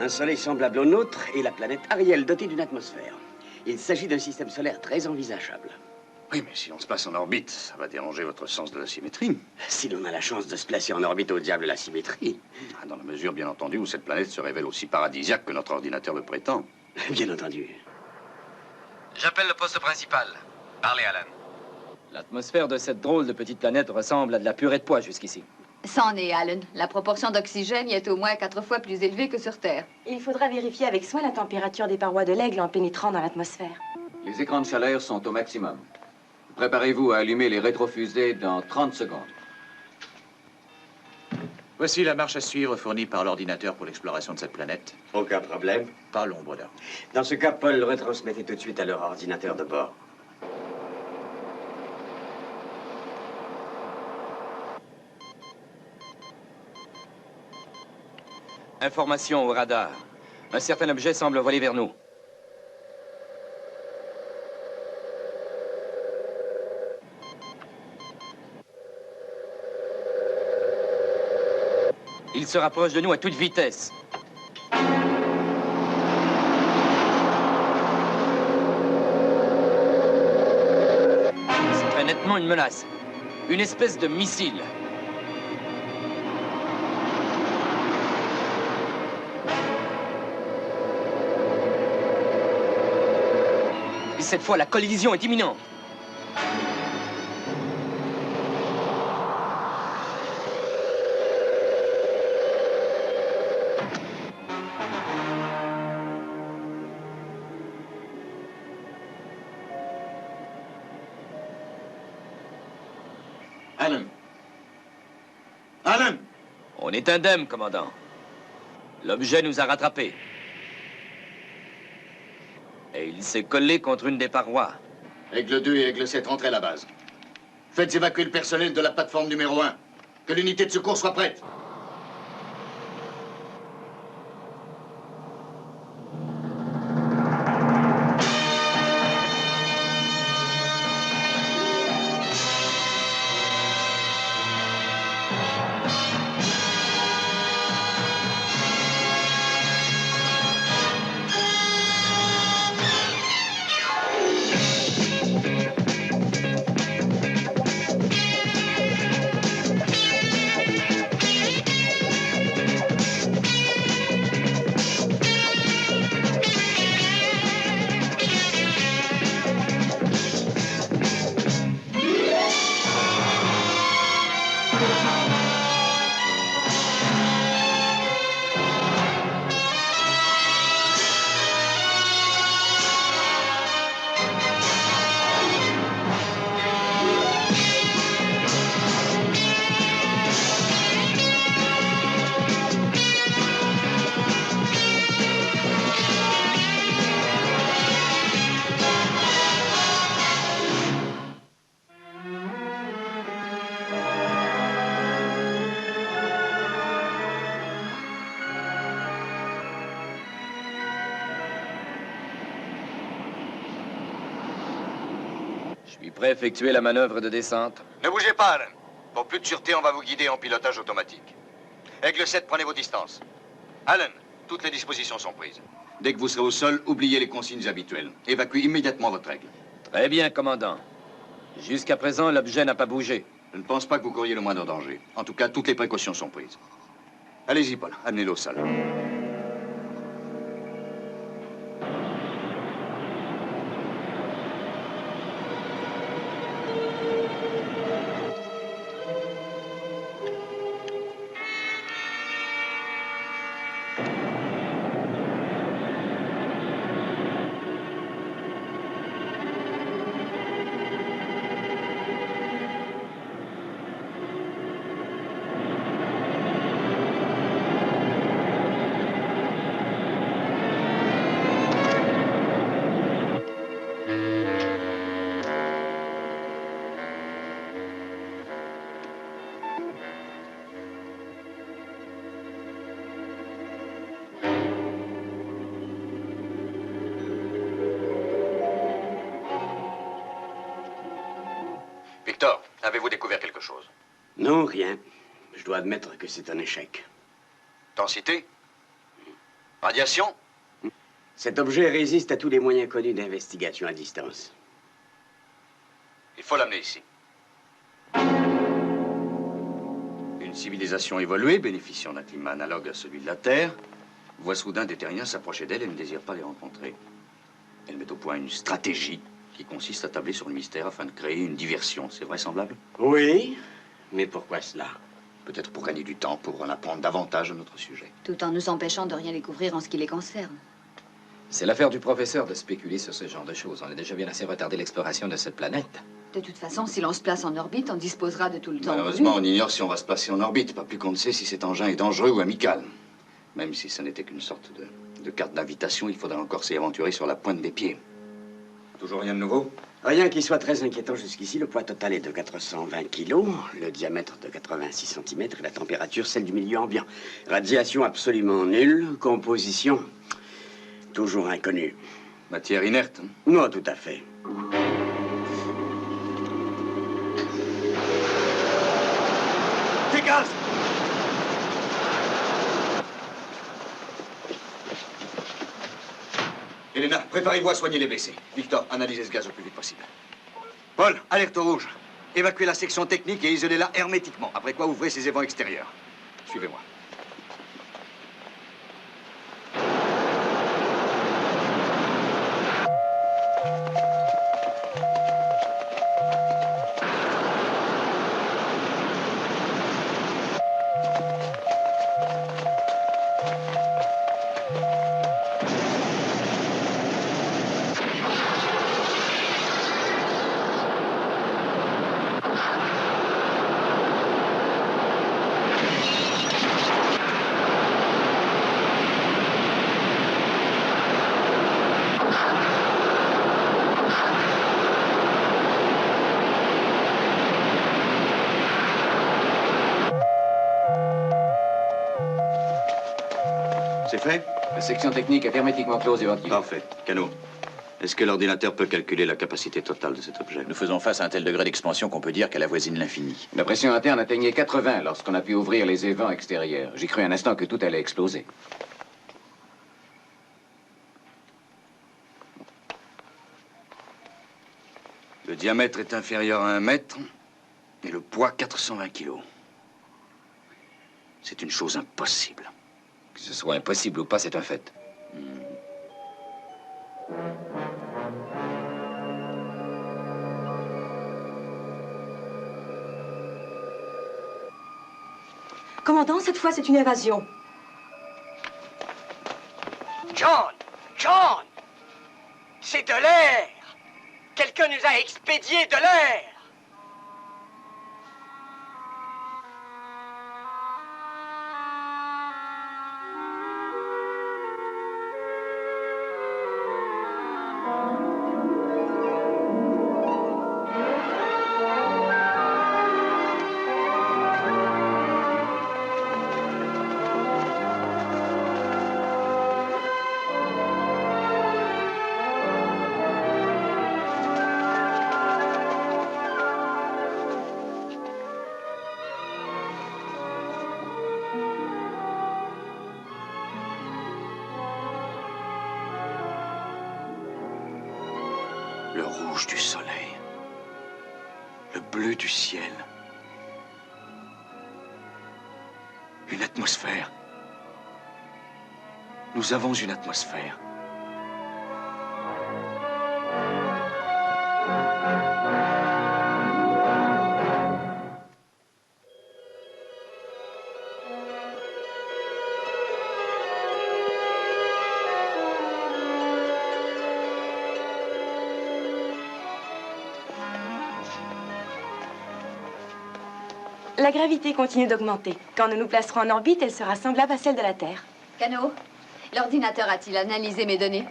Un soleil semblable au nôtre et la planète Ariel dotée d'une atmosphère. Il s'agit d'un système solaire très envisageable. Oui, mais si on se place en orbite, ça va déranger votre sens de la symétrie. Si l'on a la chance de se placer en orbite, au diable la symétrie. Dans la mesure, bien entendu, où cette planète se révèle aussi paradisiaque que notre ordinateur le prétend. Bien entendu. J'appelle le poste principal. Parlez, Alan. L'atmosphère de cette drôle de petite planète ressemble à de la purée de pois jusqu'ici. C'en est, Alan. La proportion d'oxygène y est au moins 4 fois plus élevée que sur Terre. Il faudra vérifier avec soin la température des parois de l'aigle en pénétrant dans l'atmosphère. Les écrans de chaleur sont au maximum. Préparez-vous à allumer les rétrofusées dans 30 secondes. Voici la marche à suivre fournie par l'ordinateur pour l'exploration de cette planète. Aucun problème. Pas l'ombre d'un. Dans ce cas, Paul, retransmettez tout de suite à leur ordinateur de bord. Information au radar. Un certain objet semble voler vers nous. Il se rapproche de nous à toute vitesse. C'est très nettement une menace. Une espèce de missile. Et cette fois, la collision est imminente. Alan! Alan! On est indemne, commandant. L'objet nous a rattrapés. Et il s'est collé contre une des parois. Aigle 2 et Aigle 7, rentrez à la base. Faites évacuer le personnel de la plateforme numéro 1. Que l'unité de secours soit prête. Je suis prêt à effectuer la manœuvre de descente. Ne bougez pas, Alan. Pour plus de sûreté, on va vous guider en pilotage automatique. Aigle 7, prenez vos distances. Alan, toutes les dispositions sont prises. Dès que vous serez au sol, oubliez les consignes habituelles. Évacuez immédiatement votre aigle. Très bien, commandant. Jusqu'à présent, l'objet n'a pas bougé. Je ne pense pas que vous couriez le moindre danger. En tout cas, toutes les précautions sont prises. Allez-y, Paul. Amenez-le au sol. Victor, avez-vous découvert quelque chose? Non, rien. Je dois admettre que c'est un échec. Densité? Radiation? Cet objet résiste à tous les moyens connus d'investigation à distance. Il faut l'amener ici. Une civilisation évoluée, bénéficiant d'un climat analogue à celui de la Terre, voit soudain des terriens s'approcher d'elle et ne désire pas les rencontrer. Elle met au point une stratégie qui consiste à tabler sur le mystère afin de créer une diversion. C'est vraisemblable? Oui, mais pourquoi cela? Peut-être pour gagner du temps, pour en apprendre davantage à notre sujet. Tout en nous empêchant de rien découvrir en ce qui les concerne. C'est l'affaire du professeur de spéculer sur ce genre de choses. On a déjà bien assez retardé l'exploration de cette planète. De toute façon, si l'on se place en orbite, on disposera de tout le temps. Malheureusement, voulu. on ignore si on va se placer en orbite. Pas plus qu'on ne sait si cet engin est dangereux ou amical. Même si ce n'était qu'une sorte de carte d'invitation, il faudra encore s'y aventurer sur la pointe des pieds. Toujours rien de nouveau? Rien qui soit très inquiétant jusqu'ici. Le poids total est de 420 kilos, le diamètre de 86 cm et la température celle du milieu ambiant. Radiation absolument nulle, composition toujours inconnue. Matière inerte, hein? Non, tout à fait. Dégage! Elena, préparez-vous à soigner les blessés. Victor, analysez ce gaz au plus vite possible. Paul, alerte au rouge. Évacuez la section technique et isolez-la hermétiquement. Après quoi, ouvrez ses évents extérieurs. Suivez-moi. C'est fait? La section technique est hermétiquement close et ventilée. Parfait. Cano, est-ce que l'ordinateur peut calculer la capacité totale de cet objet? Nous faisons face à un tel degré d'expansion qu'on peut dire qu'elle avoisine l'infini. La pression interne atteignait 80 lorsqu'on a pu ouvrir les évents extérieurs. J'ai cru un instant que tout allait exploser. Le diamètre est inférieur à 1 mètre et le poids 420 kilos. C'est une chose impossible. Que ce soit impossible ou pas, c'est un fait. Commandant, cette fois, c'est une invasion. John! John! C'est de l'air! Quelqu'un nous a expédié de l'air! Le rouge du soleil, le bleu du ciel, une atmosphère. Nous avons une atmosphère. La gravité continue d'augmenter. Quand nous nous placerons en orbite, elle sera semblable à celle de la Terre. Cano, l'ordinateur a-t-il analysé mes données?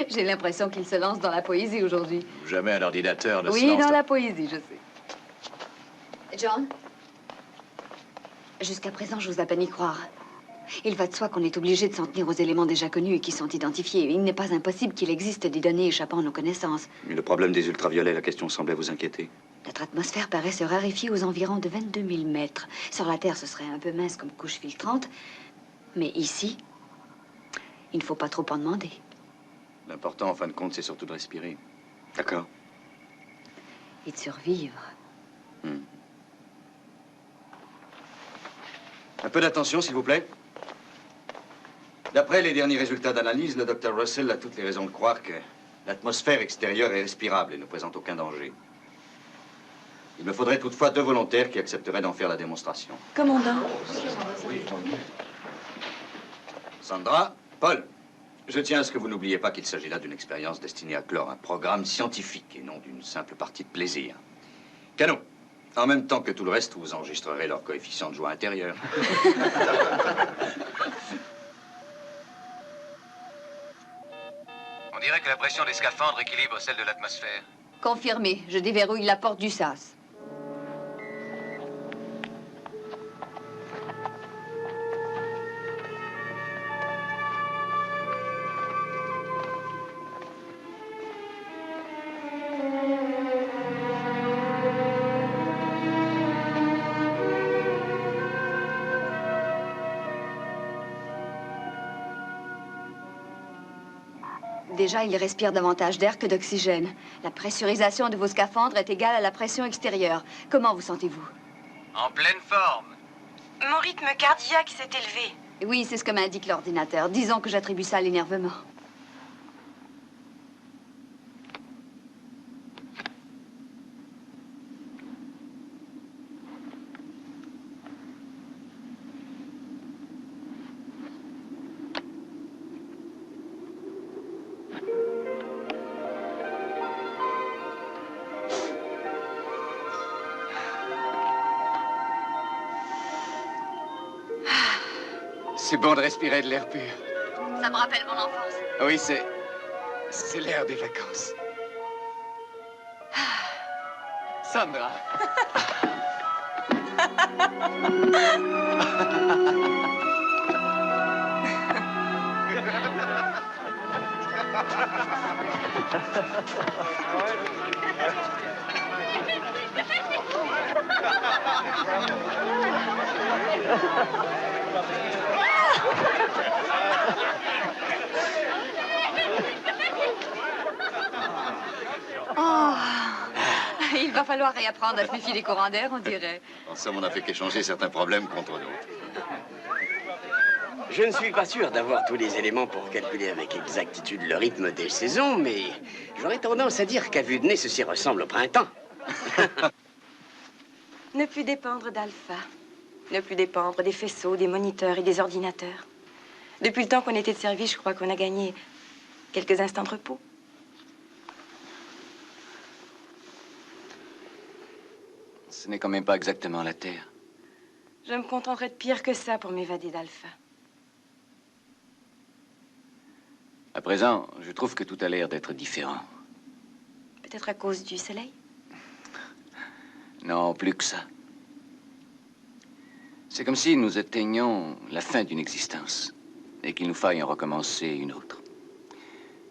J'ai l'impression qu'il se lance dans la poésie aujourd'hui. Jamais un ordinateur ne se Oui, lance dans la poésie, je sais. John? Jusqu'à présent, j'ose à peine y croire. Il va de soi qu'on est obligé de s'en tenir aux éléments déjà connus et qui sont identifiés. Il n'est pas impossible qu'il existe des données échappant à nos connaissances. Mais le problème des ultraviolets, la question semblait vous inquiéter. Notre atmosphère paraît se raréfier aux environs de 22 000 mètres. Sur la Terre, ce serait un peu mince comme couche filtrante. Mais ici, il ne faut pas trop en demander. L'important, en fin de compte, c'est surtout de respirer. D'accord. Et de survivre. Un peu d'attention, s'il vous plaît. D'après les derniers résultats d'analyse, le docteur Russell a toutes les raisons de croire que l'atmosphère extérieure est respirable et ne présente aucun danger. Il me faudrait toutefois 2 volontaires qui accepteraient d'en faire la démonstration. Commandant. Sandra, Paul, je tiens à ce que vous n'oubliez pas qu'il s'agit là d'une expérience destinée à clore un programme scientifique et non d'une simple partie de plaisir. Cano, en même temps que tout le reste, vous enregistrerez leur coefficient de joie intérieur. On dirait que la pression des scaphandres équilibre celle de l'atmosphère. Confirmé. Je déverrouille la porte du sas. Déjà, il respire davantage d'air que d'oxygène. La pressurisation de vos scaphandres est égale à la pression extérieure. Comment vous sentez-vous? En pleine forme. Mon rythme cardiaque s'est élevé. Oui, c'est ce que m'indique l'ordinateur. Disons que j'attribue ça à l'énervement. C'est bon de respirer de l'air pur. Ça me rappelle mon enfance. Oui, c'est l'air des vacances. Sandra. Oh, il va falloir réapprendre à se méfier des courants d'air, on dirait. En somme, on n'a fait qu'échanger certains problèmes contre d'autres. Je ne suis pas sûr d'avoir tous les éléments pour calculer avec exactitude le rythme des saisons, mais j'aurais tendance à dire qu'à vue de nez, ceci ressemble au printemps. Ne plus dépendre d'Alpha. Ne plus dépendre des faisceaux, des moniteurs et des ordinateurs. Depuis le temps qu'on était de service, je crois qu'on a gagné quelques instants de repos. Ce n'est quand même pas exactement la Terre. Je me contenterai de pire que ça pour m'évader d'Alpha. À présent, je trouve que tout a l'air d'être différent. Peut-être à cause du soleil? Non, plus que ça. C'est comme si nous atteignions la fin d'une existence et qu'il nous faille en recommencer une autre.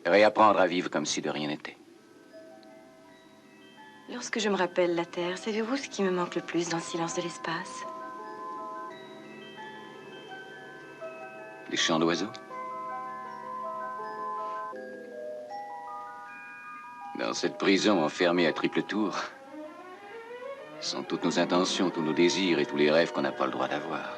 Réapprendre à vivre comme si de rien n'était. Lorsque je me rappelle la Terre, savez-vous ce qui me manque le plus dans le silence de l'espace? Les chants d'oiseaux. Dans cette prison enfermée à triple tour, sont toutes nos intentions, tous nos désirs et tous les rêves qu'on n'a pas le droit d'avoir.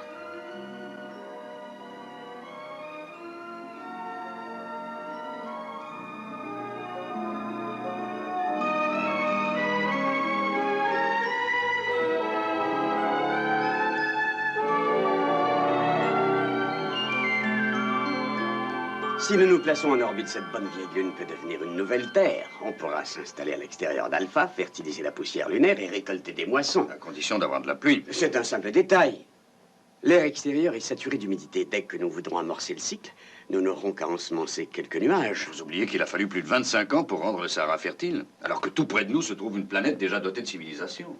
Si nous nous plaçons en orbite, cette bonne vieille lune peut devenir une nouvelle Terre. On pourra s'installer à l'extérieur d'Alpha, fertiliser la poussière lunaire et récolter des moissons. À condition d'avoir de la pluie. C'est un simple détail. L'air extérieur est saturé d'humidité. Dès que nous voudrons amorcer le cycle, nous n'aurons qu'à ensemencer quelques nuages. Vous oubliez qu'il a fallu plus de 25 ans pour rendre le Sahara fertile, alors que tout près de nous se trouve une planète déjà dotée de civilisation.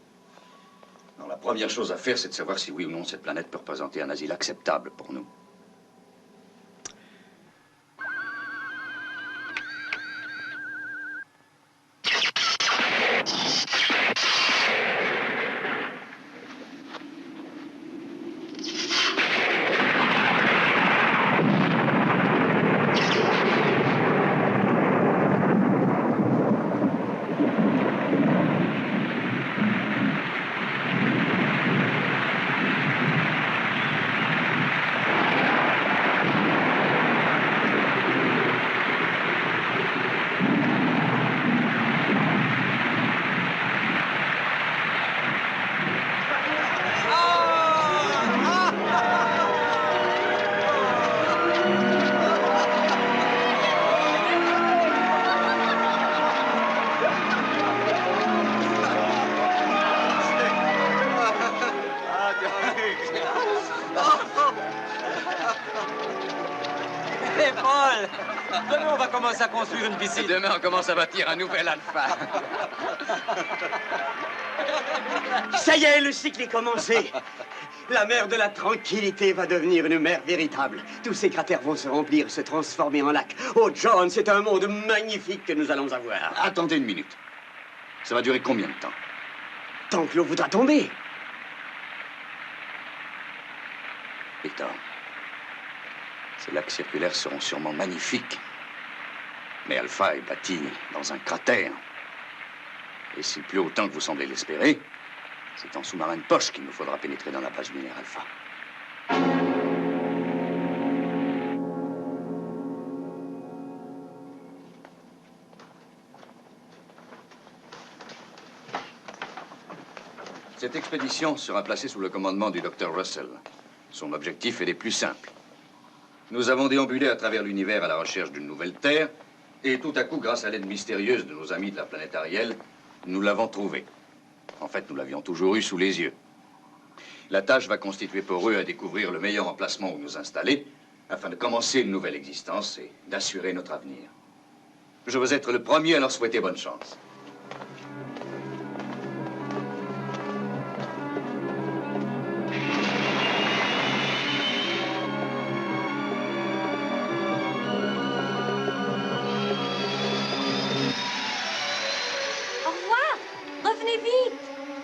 Alors, la première chose à faire, c'est de savoir si oui ou non cette planète peut représenter un asile acceptable pour nous. commence à construire une piscine. Demain, on commence à bâtir un nouvel alpha. Ça y est, le cycle est commencé. La mer de la tranquillité va devenir une mer véritable. Tous ces cratères vont se remplir, se transformer en lacs. Oh, John, c'est un monde magnifique que nous allons avoir. Attendez une minute. Ça va durer combien de temps? Tant que l'eau voudra tomber. Victor, ces lacs circulaires seront sûrement magnifiques. Mais Alpha est bâti dans un cratère. Et s'il pleut autant que vous semblez l'espérer, c'est en sous-marin de poche qu'il nous faudra pénétrer dans la base lunaire Alpha. Cette expédition sera placée sous le commandement du Dr. Russell. Son objectif est des plus simples. Nous avons déambulé à travers l'univers à la recherche d'une nouvelle Terre, et tout à coup, grâce à l'aide mystérieuse de nos amis de la planète Ariel, nous l'avons trouvée. En fait, nous l'avions toujours eue sous les yeux. La tâche va constituer pour eux à découvrir le meilleur emplacement où nous installer, afin de commencer une nouvelle existence et d'assurer notre avenir. Je veux être le premier à leur souhaiter bonne chance.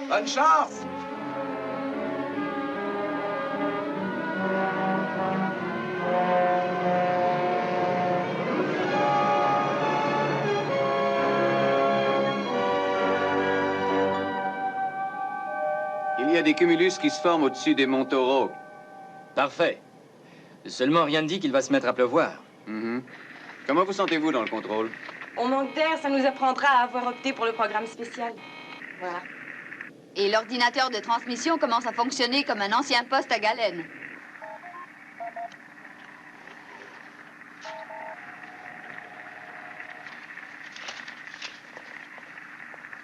Bonne chance! Il y a des cumulus qui se forment au-dessus des monts Taureaux. Parfait. Seulement, rien ne dit qu'il va se mettre à pleuvoir. Comment vous sentez-vous dans le contrôle? On manque d'air, ça nous apprendra à avoir opté pour le programme spécial. Voilà. Et l'ordinateur de transmission commence à fonctionner comme un ancien poste à galène.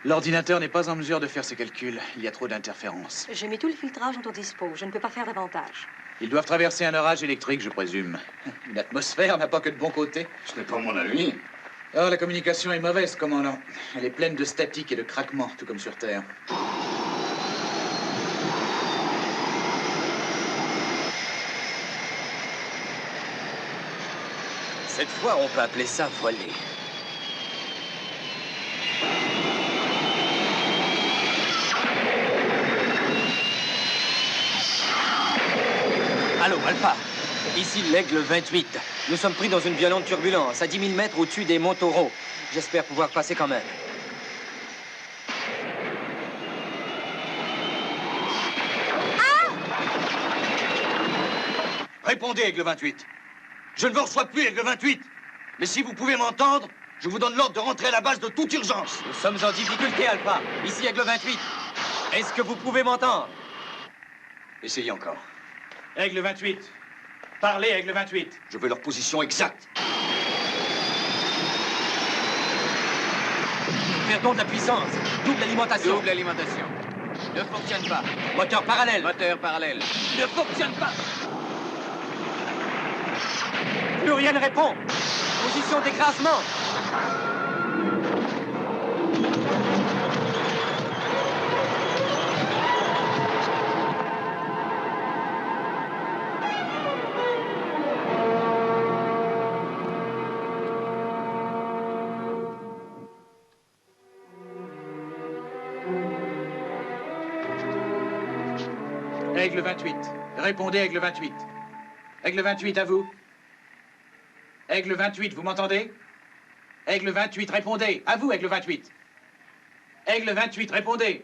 L'ordinateur n'est pas en mesure de faire ses calculs. Il y a trop d'interférences. J'ai mis tout le filtrage dont on dispose. Je ne peux pas faire davantage. Ils doivent traverser un orage électrique, je présume. Une atmosphère n'a pas que de bons côtés. Ce n'est pas mon avis. Oh, la communication est mauvaise, commandant. Elle est pleine de statique et de craquements, tout comme sur Terre. Cette fois, on peut appeler ça voler. Allô, Alpha. Ici l'Aigle 28. Nous sommes pris dans une violente turbulence à 10 000 mètres au-dessus des monts Taureaux. J'espère pouvoir passer quand même. Répondez, Aigle 28. Je ne vous reçois plus, Aigle 28. Mais si vous pouvez m'entendre, je vous donne l'ordre de rentrer à la base de toute urgence. Nous sommes en difficulté, Alpha. Ici Aigle 28. Est-ce que vous pouvez m'entendre? Essayez encore. Aigle 28. Parlez, Aigle 28. Je veux leur position exacte. Nous perdons de la puissance. Double alimentation. Double alimentation. Ne fonctionne pas. Moteur parallèle. Moteur parallèle. Ne fonctionne pas. Plus rien ne répond. Position d'écrasement. Aigle 28. Répondez, Aigle 28. Aigle 28, à vous. Aigle 28, vous m'entendez? Aigle 28, répondez. À vous, Aigle 28. Aigle 28, répondez.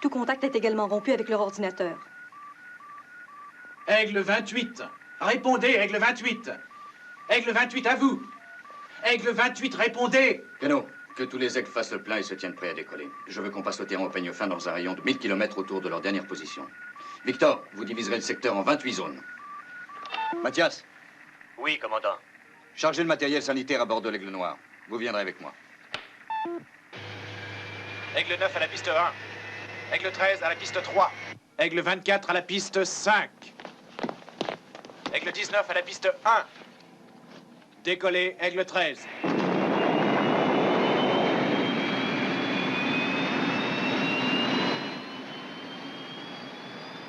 Tout contact est également rompu avec leur ordinateur. Aigle 28, répondez, Aigle 28. Aigle 28, à vous. Aigle 28, répondez. Keno, que tous les aigles fassent le plein et se tiennent prêts à décoller. Je veux qu'on passe le terrain au peigne fin dans un rayon de 1000 km autour de leur dernière position. Victor, vous diviserez le secteur en 28 zones. Mathias. Oui, commandant. Chargez le matériel sanitaire à bord de l'Aigle Noir. Vous viendrez avec moi. Aigle 9 à la piste 1. Aigle 13 à la piste 3. Aigle 24 à la piste 5. Aigle 19 à la piste 1. Décoller, Aigle 13.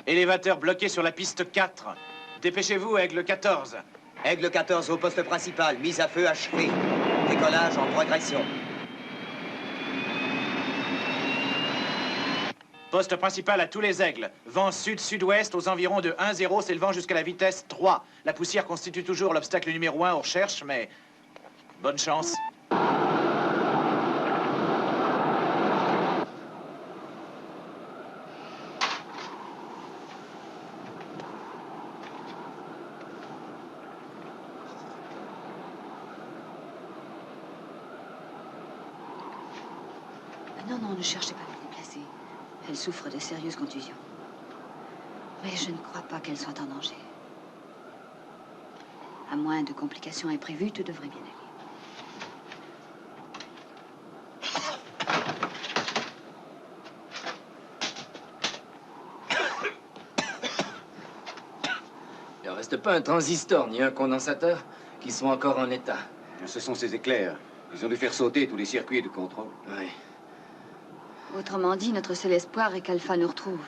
Élévateur bloqué sur la piste 4. Dépêchez-vous, Aigle 14. Aigle 14 au poste principal, mise à feu achevée. Décollage en progression. Poste principal à tous les aigles. Vent sud-sud-ouest aux environs de 1,0 s'élevant jusqu'à la vitesse 3. La poussière constitue toujours l'obstacle numéro 1 aux recherches, mais bonne chance. Non, ne cherchez pas à la déplacer. Elle souffre de sérieuses contusions. Mais je ne crois pas qu'elle soit en danger. À moins de complications imprévues, tout devrait bien aller. Il ne reste pas un transistor ni un condensateur qui sont encore en état. Ce sont ces éclairs. Ils ont dû faire sauter tous les circuits de contrôle. Oui. Autrement dit, notre seul espoir est qu'Alpha nous retrouve.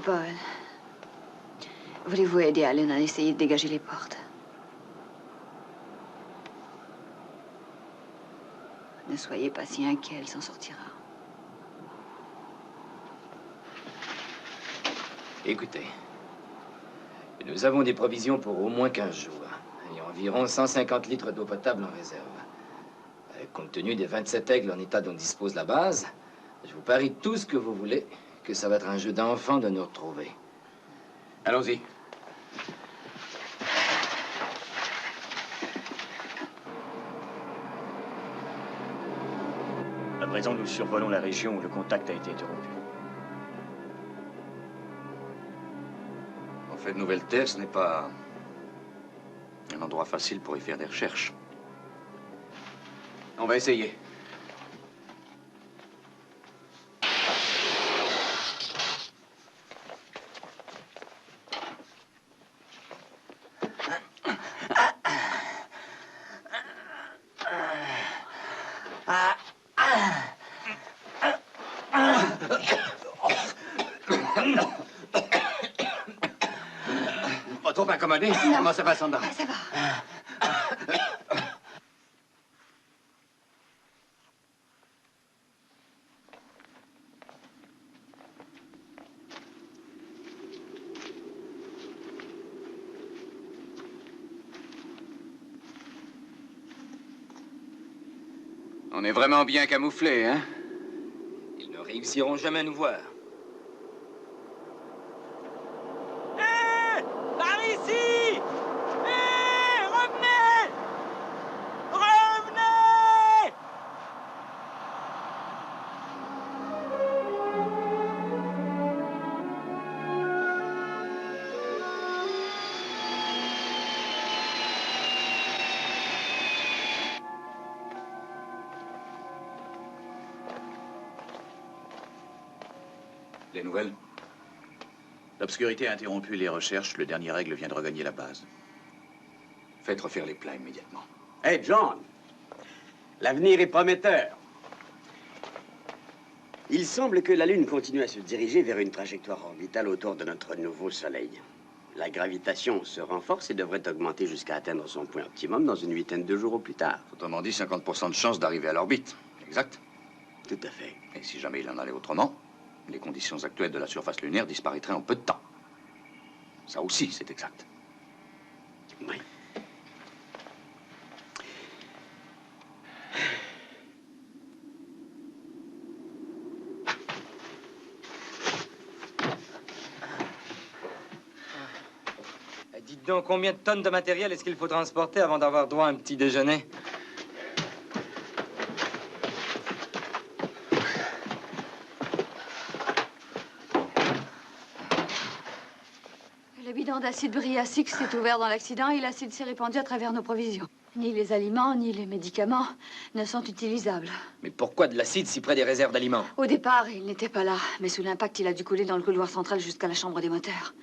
Paul, voulez-vous aider Allen à essayer de dégager les portes? Ne soyez pas si inquiet, elle s'en sortira. Écoutez, nous avons des provisions pour au moins 15 jours. Et environ 150 litres d'eau potable en réserve. Compte tenu des 27 aigles en état dont dispose la base, je vous parie tout ce que vous voulez que ça va être un jeu d'enfant de nous retrouver. Allons-y. À présent, nous survolons la région où le contact a été interrompu. En fait, Nouvelle-Terre, ce n'est pas un endroit facile pour y faire des recherches. On va essayer. Pas trop incommodé? Comment ça va, Sandra? Ça va. On est vraiment bien camouflés, hein? Ils ne réussiront jamais à nous voir. Hé! Par ici! Hé! Revenez! Revenez! Les nouvelles? L'obscurité a interrompu les recherches. Le dernier aigle vient de regagner la base. Faites refaire les plats immédiatement. Hey, John, l'avenir est prometteur. Il semble que la Lune continue à se diriger vers une trajectoire orbitale autour de notre nouveau Soleil. La gravitation se renforce et devrait augmenter jusqu'à atteindre son point optimum dans une huitaine de jours au plus tard. Autrement dit, 50% de chance d'arriver à l'orbite. Exact? Tout à fait. Et si jamais il en allait autrement, les conditions actuelles de la surface lunaire disparaîtraient en peu de temps. Ça aussi, c'est exact. Oui. Dites donc, combien de tonnes de matériel est-ce qu'il faut transporter avant d'avoir droit à un petit déjeuner? Le bidon d'acide Briacique s'est ouvert dans l'accident et l'acide s'est répandu à travers nos provisions. Ni les aliments, ni les médicaments ne sont utilisables. Mais pourquoi de l'acide si près des réserves d'aliments? Au départ, il n'était pas là, mais sous l'impact, il a dû couler dans le couloir central jusqu'à la chambre des moteurs.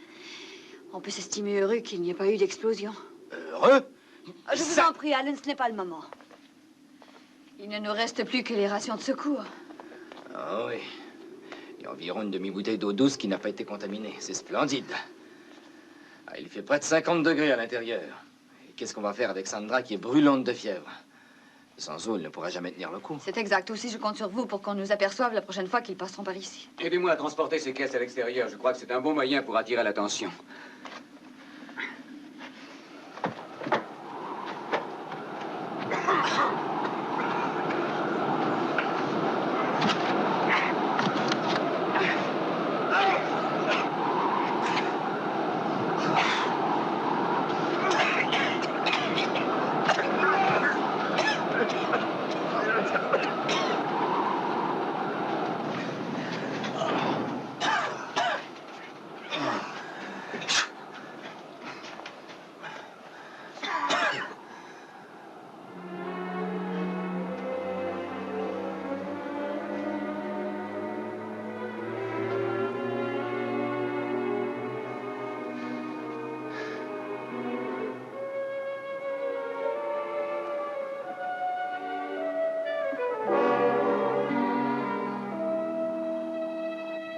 On peut s'estimer heureux qu'il n'y ait pas eu d'explosion. Heureux? Je vous en prie, Allen, ce n'est pas le moment. Il ne nous reste plus que les rations de secours. Ah oui. Il y a environ une demi-bouteille d'eau douce qui n'a pas été contaminée. C'est splendide. Ah, il fait près de 50 degrés à l'intérieur. Et qu'est-ce qu'on va faire avec Sandra qui est brûlante de fièvre? Sans eau, elle ne pourra jamais tenir le coup. C'est exact. Aussi, je compte sur vous pour qu'on nous aperçoive la prochaine fois qu'ils passeront par ici. Aidez-moi à transporter ces caisses à l'extérieur. Je crois que c'est un bon moyen pour attirer l'attention.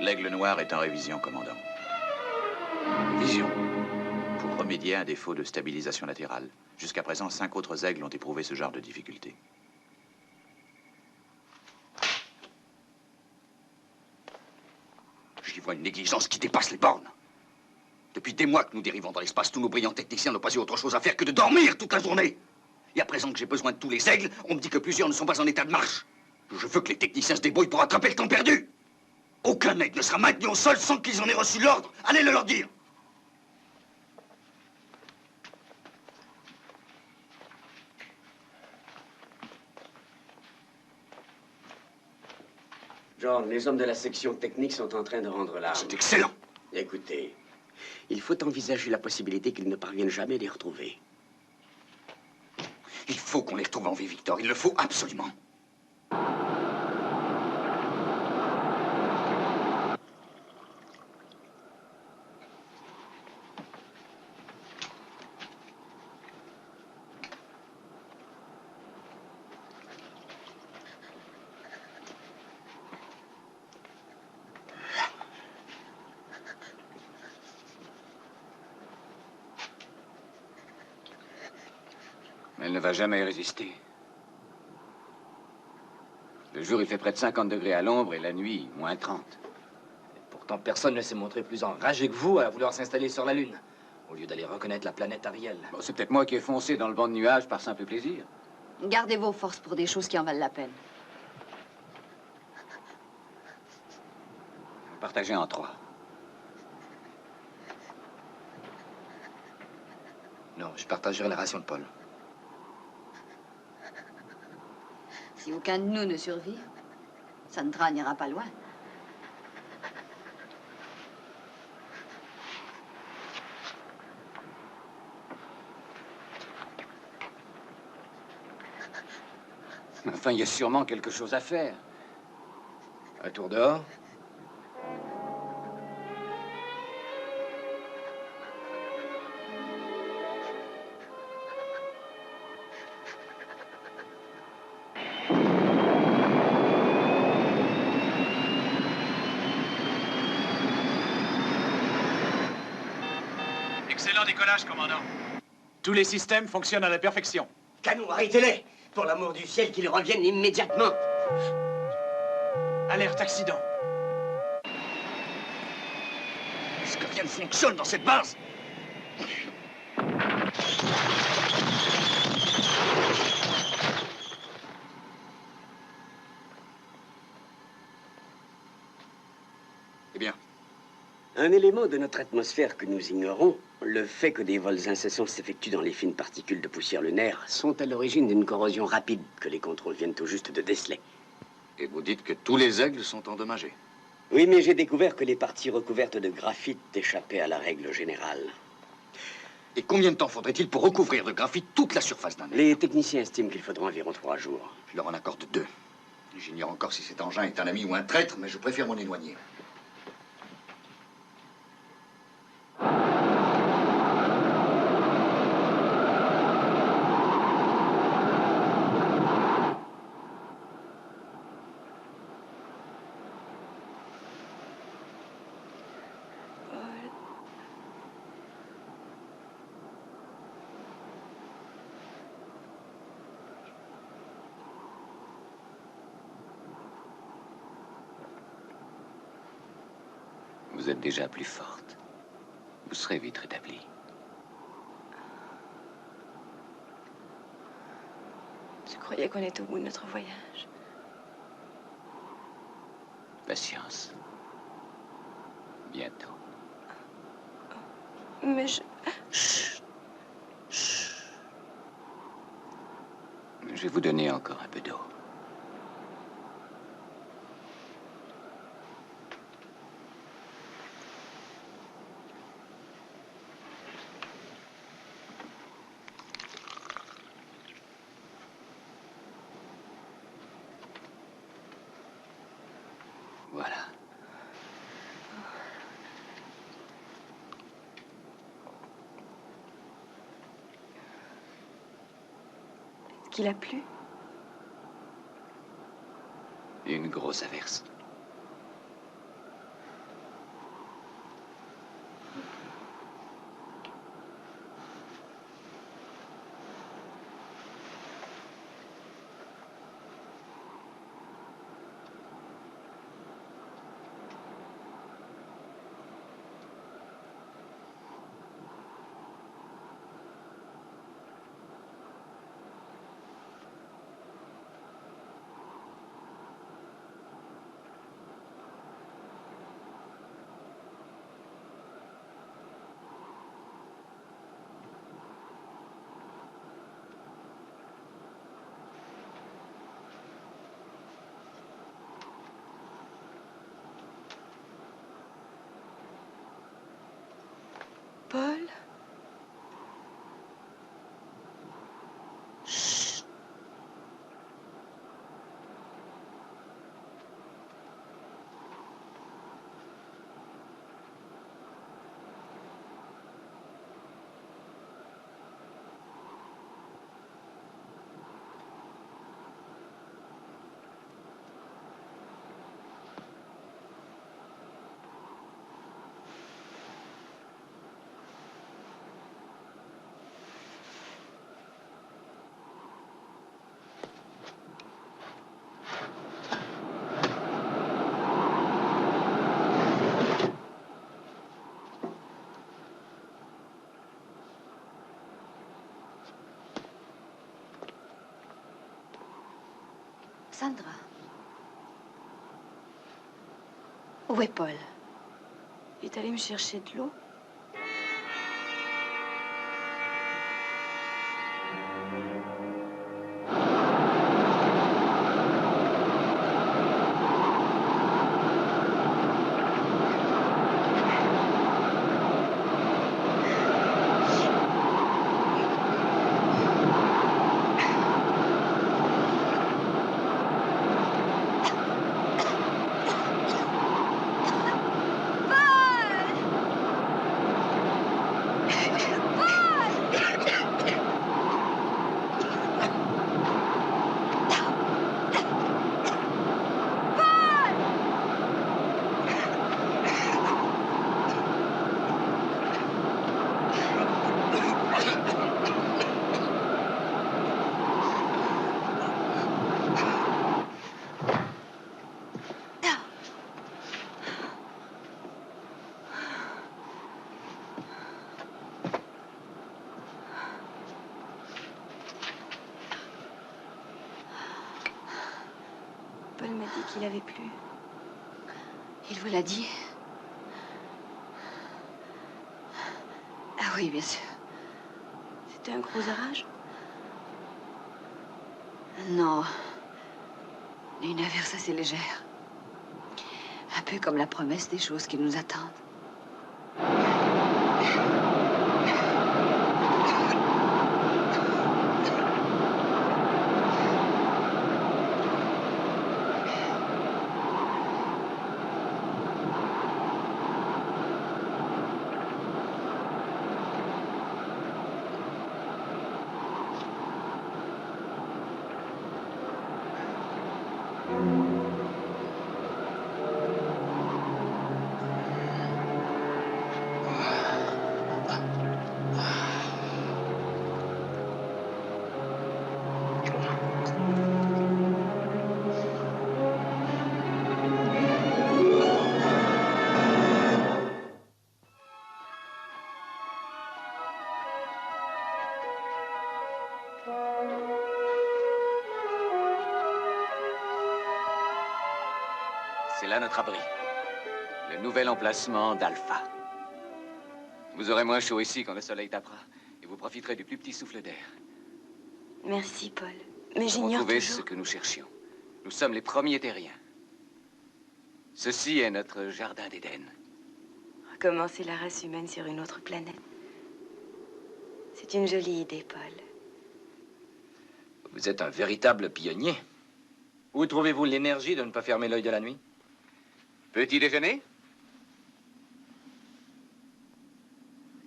L'Aigle Noir est en révision, commandant. Révision? Pour remédier à un défaut de stabilisation latérale. Jusqu'à présent, 5 autres aigles ont éprouvé ce genre de difficulté. J'y vois une négligence qui dépasse les bornes. Depuis des mois que nous dérivons dans l'espace, tous nos brillants techniciens n'ont pas eu autre chose à faire que de dormir toute la journée. Et à présent que j'ai besoin de tous les aigles, on me dit que plusieurs ne sont pas en état de marche. Je veux que les techniciens se débrouillent pour rattraper le temps perdu. Aucun aigle ne sera maintenu au sol sans qu'ils en aient reçu l'ordre. Allez le leur dire. John, les hommes de la section technique sont en train de rendre l'arme. C'est excellent. Écoutez, il faut envisager la possibilité qu'ils ne parviennent jamais à les retrouver. Il faut qu'on les retrouve en vie, Victor. Il le faut absolument. Elle ne va jamais résister. Le jour, il fait près de 50 degrés à l'ombre et la nuit, moins 30. Et pourtant, personne ne s'est montré plus enragé que vous à vouloir s'installer sur la Lune, au lieu d'aller reconnaître la planète Ariel. Bon, c'est peut-être moi qui ai foncé dans le vent de nuages par simple plaisir. Gardez vos forces pour des choses qui en valent la peine. Partagé en 3. Non, je partagerai la ration de Paul. Si aucun de nous ne survit, Sandra n'ira pas loin. Enfin, il y a sûrement quelque chose à faire. Un tour dehors? Excellent décollage, commandant. Tous les systèmes fonctionnent à la perfection. Canon, arrêtez-les! Pour l'amour du ciel, qu'ils reviennent immédiatement. Alerte accident. Est-ce que rien ne fonctionne dans cette base? Eh bien? Un élément de notre atmosphère que nous ignorons, le fait que des vols incessants s'effectuent dans les fines particules de poussière lunaire, sont à l'origine d'une corrosion rapide que les contrôles viennent tout juste de déceler. Et vous dites que tous les aigles sont endommagés? Oui, mais j'ai découvert que les parties recouvertes de graphite échappaient à la règle générale. Et combien de temps faudrait-il pour recouvrir de graphite toute la surface d'un aigle? Les techniciens estiment qu'il faudra environ 3 jours. Je leur en accorde 2. J'ignore encore si cet engin est un ami ou un traître, mais je préfère m'en éloigner. Vous êtes déjà plus forte. Vous serez vite rétablie. Je croyais qu'on était au bout de notre voyage. Patience. Bientôt. Mais je... Chut. Chut. Je vais vous donner encore un peu d'eau. Voilà. Est-ce qu'il a plu? Une grosse averse. Paul? Chut. Sandra. Où est Paul? Il est allé me chercher de l'eau. Paul m'a dit qu'il avait plu. Il vous l'a dit? Ah oui, bien sûr. C'était un gros orage? Non. Une averse assez légère. Un peu comme la promesse des choses qui nous attendent. C'est là notre abri. Le nouvel emplacement d'Alpha. Vous aurez moins chaud ici quand le soleil tapera. Et vous profiterez du plus petit souffle d'air. Merci, Paul. Mais Nous j'ignore trouvé toujours... ce que nous cherchions. Nous sommes les premiers terriens. Ceci est notre jardin d'Éden. Commencer la race humaine sur une autre planète. C'est une jolie idée, Paul. Vous êtes un véritable pionnier. Où trouvez-vous l'énergie de ne pas fermer l'œil de la nuit? Petit déjeuner?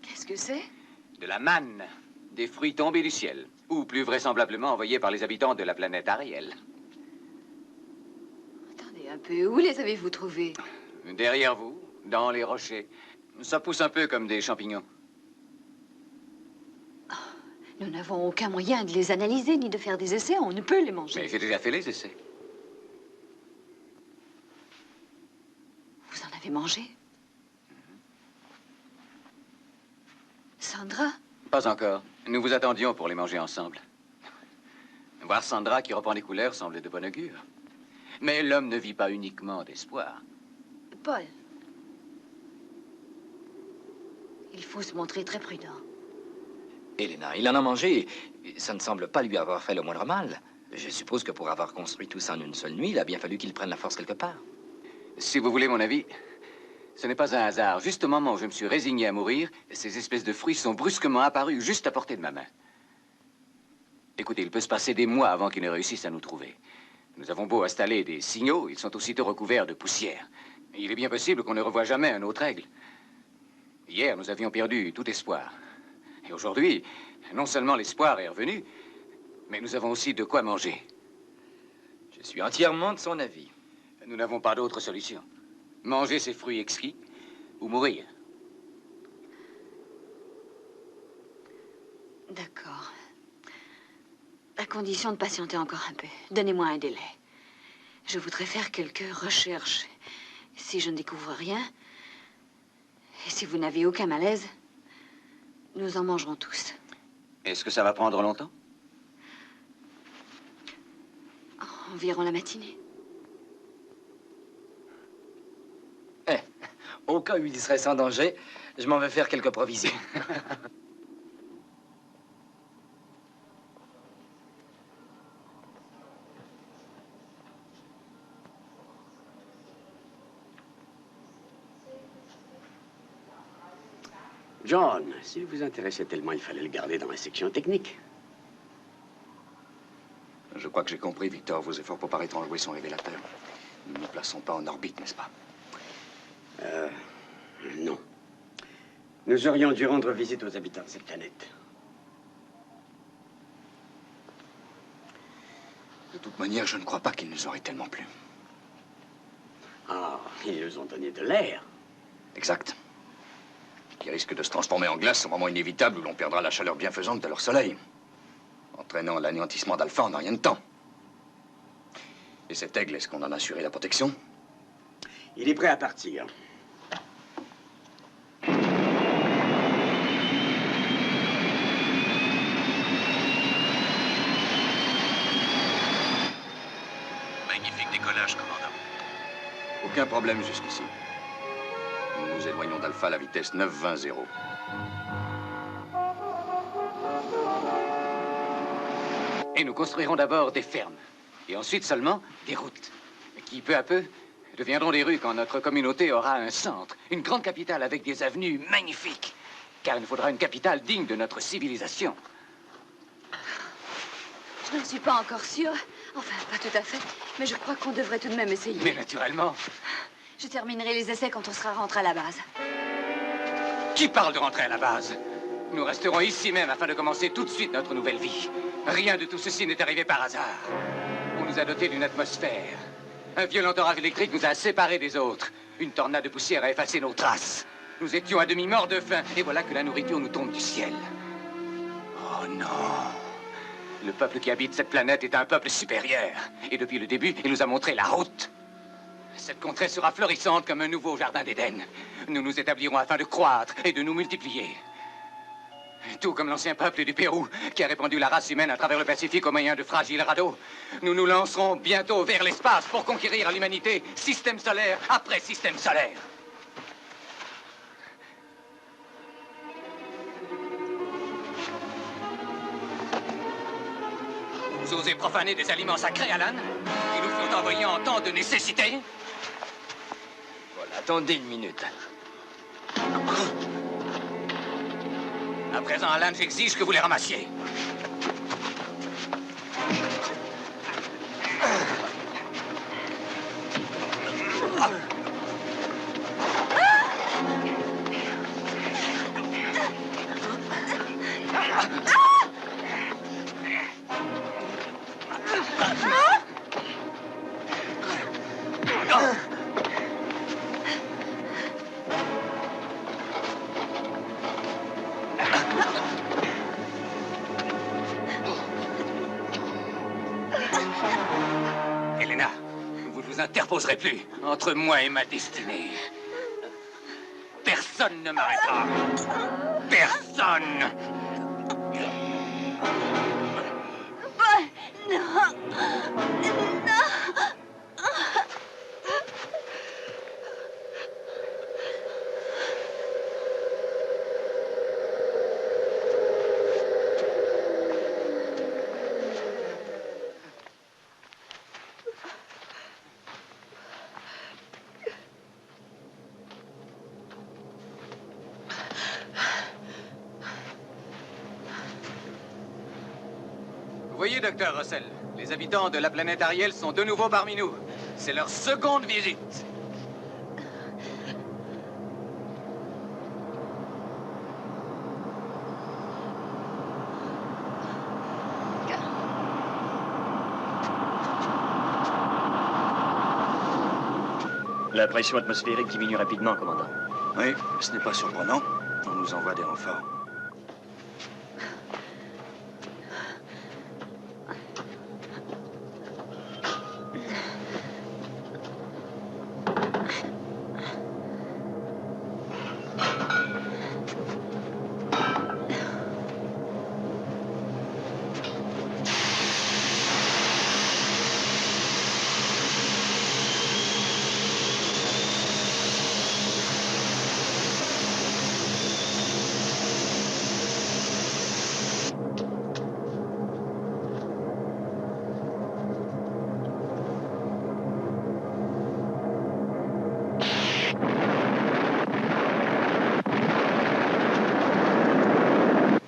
Qu'est-ce que c'est? De la manne. Des fruits tombés du ciel. Ou plus vraisemblablement envoyés par les habitants de la planète Ariel. Attendez un peu, où les avez-vous trouvés? Derrière vous, dans les rochers. Ça pousse un peu comme des champignons. Nous n'avons aucun moyen de les analyser ni de faire des essais. On ne peut les manger. Mais j'ai déjà fait les essais. Vous en avez mangé? Sandra? Pas encore. Nous vous attendions pour les manger ensemble. Voir Sandra qui reprend les couleurs semble de bon augure. Mais l'homme ne vit pas uniquement d'espoir. Paul. Il faut se montrer très prudent. Elena, il en a mangé. Et ça ne semble pas lui avoir fait le moindre mal. Je suppose que pour avoir construit tout ça en une seule nuit, il a bien fallu qu'il prenne la force quelque part. Si vous voulez mon avis, ce n'est pas un hasard. Juste au moment où je me suis résigné à mourir, ces espèces de fruits sont brusquement apparus juste à portée de ma main. Écoutez, il peut se passer des mois avant qu'ils ne réussissent à nous trouver. Nous avons beau installer des signaux, ils sont aussitôt recouverts de poussière. Il est bien possible qu'on ne revoie jamais un autre aigle. Hier, nous avions perdu tout espoir. Et aujourd'hui, non seulement l'espoir est revenu, mais nous avons aussi de quoi manger. Je suis entièrement de son avis. Nous n'avons pas d'autre solution. Manger ces fruits exquis ou mourir. D'accord. À condition de patienter encore un peu. Donnez-moi un délai. Je voudrais faire quelques recherches. Si je ne découvre rien, et si vous n'avez aucun malaise, nous en mangerons tous. Est-ce que ça va prendre longtemps? Environ la matinée. Au cas où il serait sans danger, je m'en vais faire quelques provisions. John, s'il vous intéressait tellement, il fallait le garder dans la section technique. Je crois que j'ai compris, Victor. Vos efforts pour paraître en jouer sont révélateurs. Nous ne nous plaçons pas en orbite, n'est-ce pas? Non. Nous aurions dû rendre visite aux habitants de cette planète. De toute manière, je ne crois pas qu'ils nous auraient tellement plu. Ah, ils nous ont donné de l'air. Exact. Qui risque de se transformer en glace au moment inévitable où l'on perdra la chaleur bienfaisante de leur soleil, entraînant l'anéantissement d'Alpha en un rien de temps. Et cet aigle, est-ce qu'on en a assuré la protection? Il est prêt à partir. Magnifique décollage, commandant. Aucun problème jusqu'ici. Nous nous éloignons d'Alpha à la vitesse 920-0. Et nous construirons d'abord des fermes. Et ensuite seulement des routes. Qui, peu à peu, deviendront des rues quand notre communauté aura un centre. Une grande capitale avec des avenues magnifiques. Car il nous faudra une capitale digne de notre civilisation. Je n'en suis pas encore sûre. Enfin, pas tout à fait. Mais je crois qu'on devrait tout de même essayer. Mais naturellement. Je terminerai les essais quand on sera rentré à la base. Qui parle de rentrer à la base? Nous resterons ici même afin de commencer tout de suite notre nouvelle vie. Rien de tout ceci n'est arrivé par hasard. On nous a dotés d'une atmosphère. Un violent orage électrique nous a séparés des autres. Une tornade de poussière a effacé nos traces. Nous étions à demi morts de faim. Et voilà que la nourriture nous tombe du ciel. Oh non. Le peuple qui habite cette planète est un peuple supérieur. Et depuis le début, il nous a montré la route. Cette contrée sera florissante comme un nouveau jardin d'Éden. Nous nous établirons afin de croître et de nous multiplier. Tout comme l'ancien peuple du Pérou, qui a répandu la race humaine à travers le Pacifique au moyen de fragiles radeaux. Nous nous lancerons bientôt vers l'espace pour conquérir l'humanité, système solaire après système solaire. Vous osez profaner des aliments sacrés, Alan, qui nous furent envoyés en temps de nécessité? Voilà, attendez une minute. À présent, Alan, j'exige que vous les ramassiez. Helena, vous ne vous interposerez plus entre moi et ma destinée. Personne ne m'arrêtera. Personne. Non. Non. Vous voyez, docteur Russell, les habitants de la planète Ariel sont de nouveau parmi nous. C'est leur seconde visite. La pression atmosphérique diminue rapidement, commandant. Oui, ce n'est pas surprenant. On nous envoie des renforts.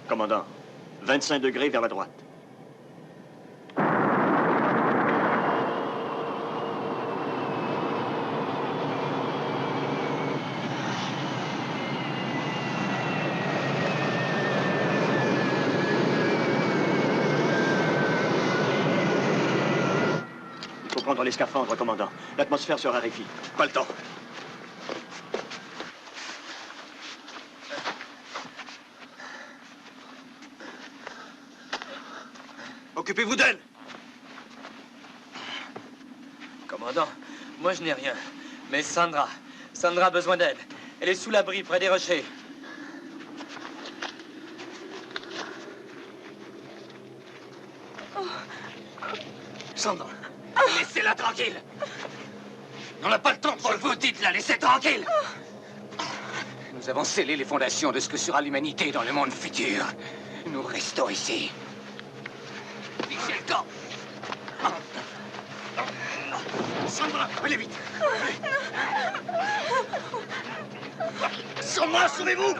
Commandant, 25 degrés vers la droite. Il faut prendre les scaphandres, commandant. L'atmosphère se raréfie. Pas le temps. Occupez-vous d'elle. Commandant, moi je n'ai rien. Mais Sandra a besoin d'aide. Elle est sous l'abri, près des rochers. Sandra, laissez-la tranquille. On n'a pas le temps pour le vous dites, la laissez tranquille. Nous avons scellé les fondations de ce que sera l'humanité dans le monde futur. Nous restons ici. Fixez le camp. Sandra, allez vite. Sans moi, sauvez-vous.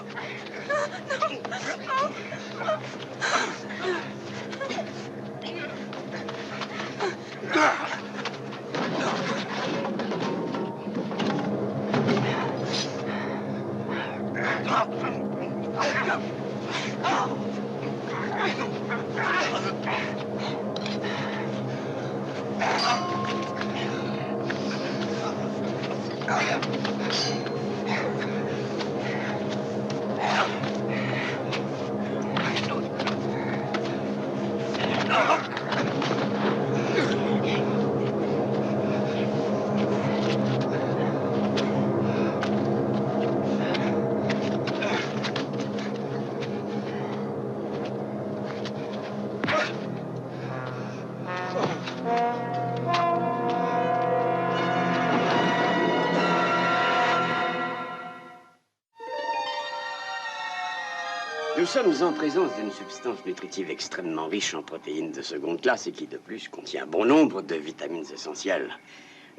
Nous sommes en présence d'une substance nutritive extrêmement riche en protéines de seconde classe et qui, de plus, contient bon nombre de vitamines essentielles.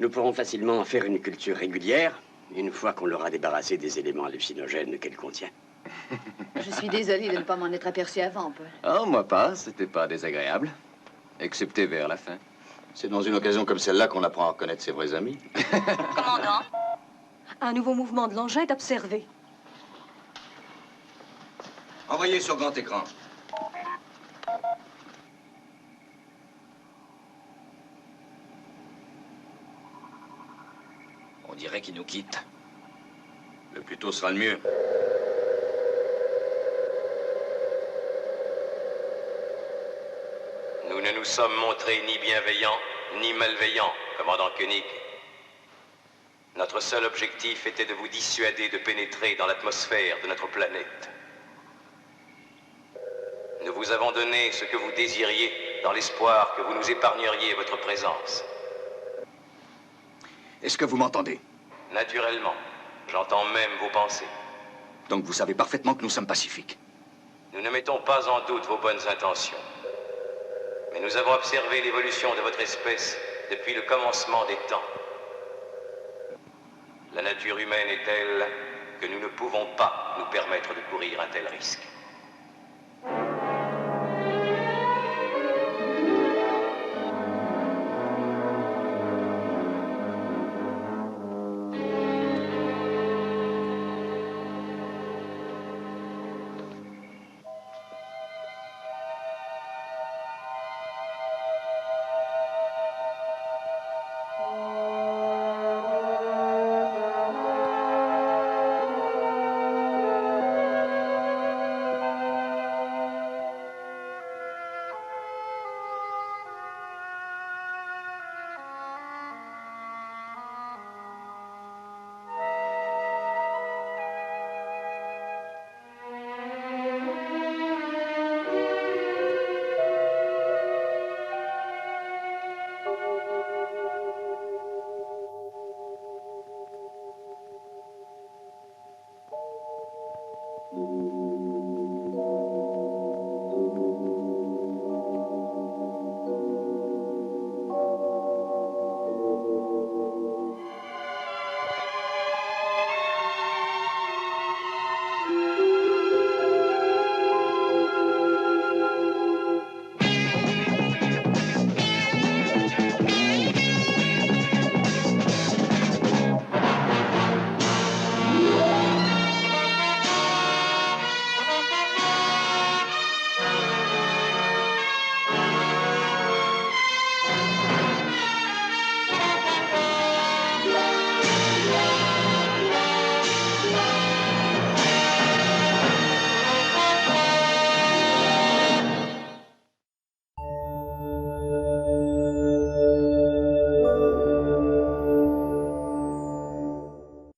Nous pourrons facilement en faire une culture régulière, une fois qu'on l'aura débarrassé des éléments hallucinogènes qu'elle contient. Je suis désolée de ne pas m'en être aperçue avant, Paul. Oh, moi pas, c'était pas désagréable. Excepté vers la fin. C'est dans une occasion comme celle-là qu'on apprend à reconnaître ses vrais amis. Commandant? Un nouveau mouvement de l'engin est observé. Envoyez sur grand écran. On dirait qu'il nous quitte. Le plus tôt sera le mieux. Nous ne nous sommes montrés ni bienveillants, ni malveillants, commandant Koenig. Notre seul objectif était de vous dissuader de pénétrer dans l'atmosphère de notre planète. Nous vous avons donné ce que vous désiriez, dans l'espoir que vous nous épargneriez votre présence. Est-ce que vous m'entendez? Naturellement. J'entends même vos pensées. Donc vous savez parfaitement que nous sommes pacifiques. Nous ne mettons pas en doute vos bonnes intentions. Mais nous avons observé l'évolution de votre espèce depuis le commencement des temps. La nature humaine est telle que nous ne pouvons pas nous permettre de courir un tel risque.